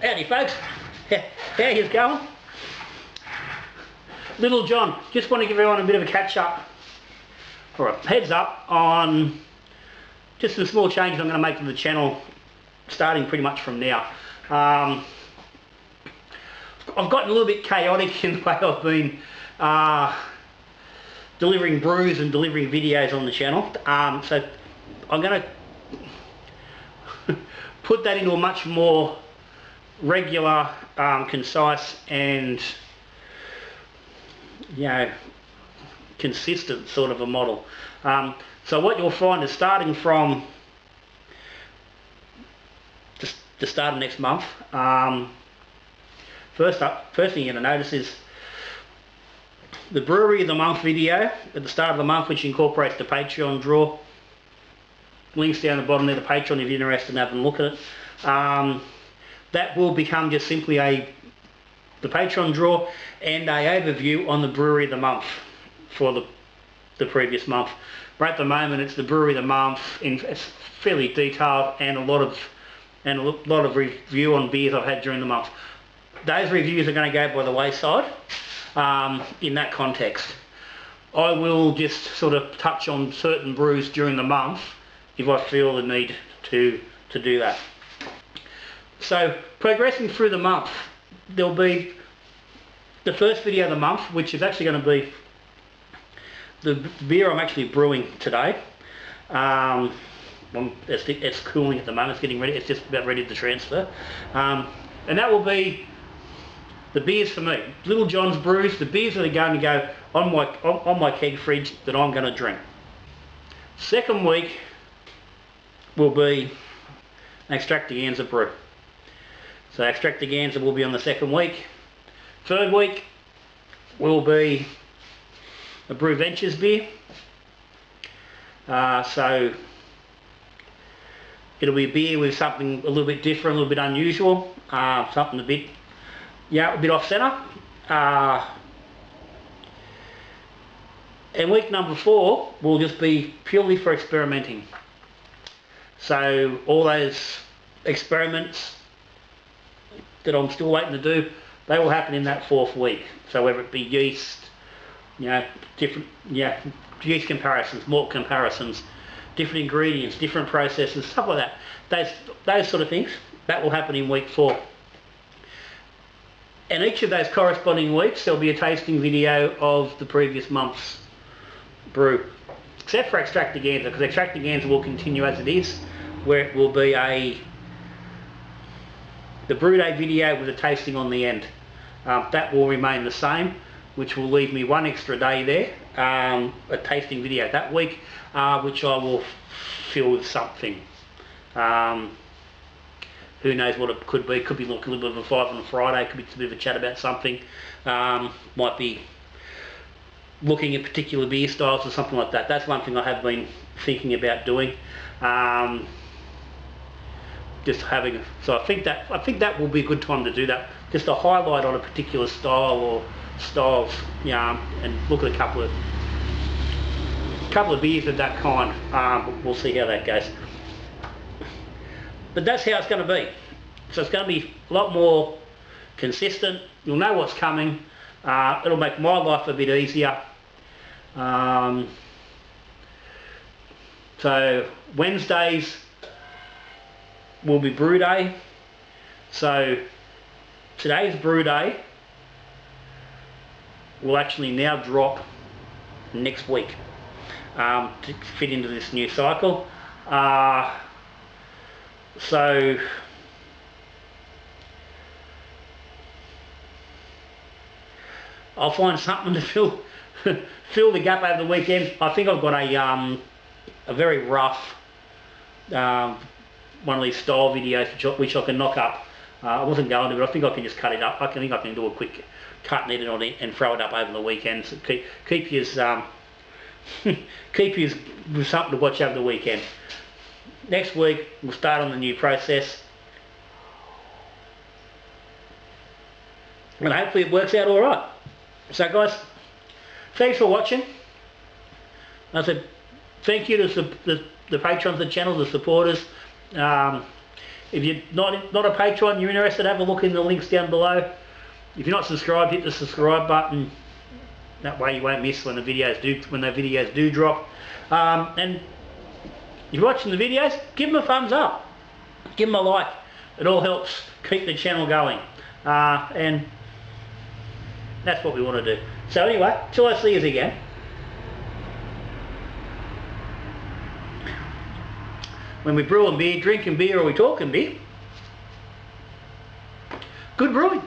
Howdy folks, how you going? Little John, just want to give everyone a bit of a catch up, or a heads up on just the small changes I'm going to make to the channel starting pretty much from now. I've gotten a little bit chaotic in the way I've been delivering brews and delivering videos on the channel, so I'm going to put that into a much more regular, concise and consistent sort of a model. So what you'll find is starting from just the start of next month, first thing you're going to notice is the Brewery of the Month video at the start of the month, which incorporates the Patreon draw. Links down the bottom there, the Patreon, if you're interested in having a look at it. That will become just simply the Patreon draw and a overview on the Brewery of the Month for the previous month. But at the moment it's the Brewery of the Month, it's fairly detailed, and a lot of review on beers I've had during the month. Those reviews are going to go by the wayside in that context. I will just sort of touch on certain brews during the month if I feel the need to do that. So progressing through the month, there'll be the first video of the month, which is actually going to be the beer I'm actually brewing today. It's cooling at the moment, it's getting ready, it's just about ready to transfer. And that will be the beers for me, Little John's brews, the beers that are going to go on my keg fridge that I'm going to drink. Second week will be an extravaganza brew. So extravaganza will be on the second week. Third week will be a Brew Ventures beer. So it'll be a beer with something a little bit different, a little bit unusual, something a bit off centre. And week number 4 will just be purely for experimenting. So all those experiments that I'm still waiting to do, they will happen in that 4th week. So whether it be yeast, different yeast comparisons, malt comparisons, different ingredients, different processes, stuff like that. Those sort of things, that will happen in week 4. And each of those corresponding weeks there'll be a tasting video of the previous month's brew, except for extravaganza, because extravaganza will continue as it is, where it will be the brew day video with a tasting on the end. That will remain the same, which will leave me one extra day there, a tasting video that week, which I will fill with something. Who knows what it could be? Could be like a little bit of a 5 on a Friday, could be a bit of a chat about something, might be looking at particular beer styles or something like that. That's one thing I have been thinking about doing. So I think that will be a good time to do that. Just a highlight on a particular style or styles, and look at a couple of beers of that kind. We'll see how that goes. But that's how it's going to be. So it's going to be a lot more consistent. You'll know what's coming. It'll make my life a bit easier. So Wednesdays will be brew day. So today's brew day will actually now drop next week to fit into this new cycle. So I'll find something to fill the gap over the weekend. I think I've got a very rough one of these style videos which I can knock up. I wasn't going to, but I think I can just cut it up. I think I can do a quick cut and edit on it and throw it up over the weekend. So keep you with something to watch over the weekend. Next week we'll start on the new process, and hopefully it works out alright. So guys, thanks for watching. I said thank you to the patrons of the channel, the supporters. If you're not a patron, you're interested, have a look in the links down below. If you're not subscribed, hit the subscribe button. That way you won't miss when the videos do drop. And if you're watching the videos, give them a thumbs up. Give them a like. It all helps keep the channel going. And that's what we want to do. So anyway, till I see you again. When we're brewing beer, drinking beer, or we talking beer, good brewing.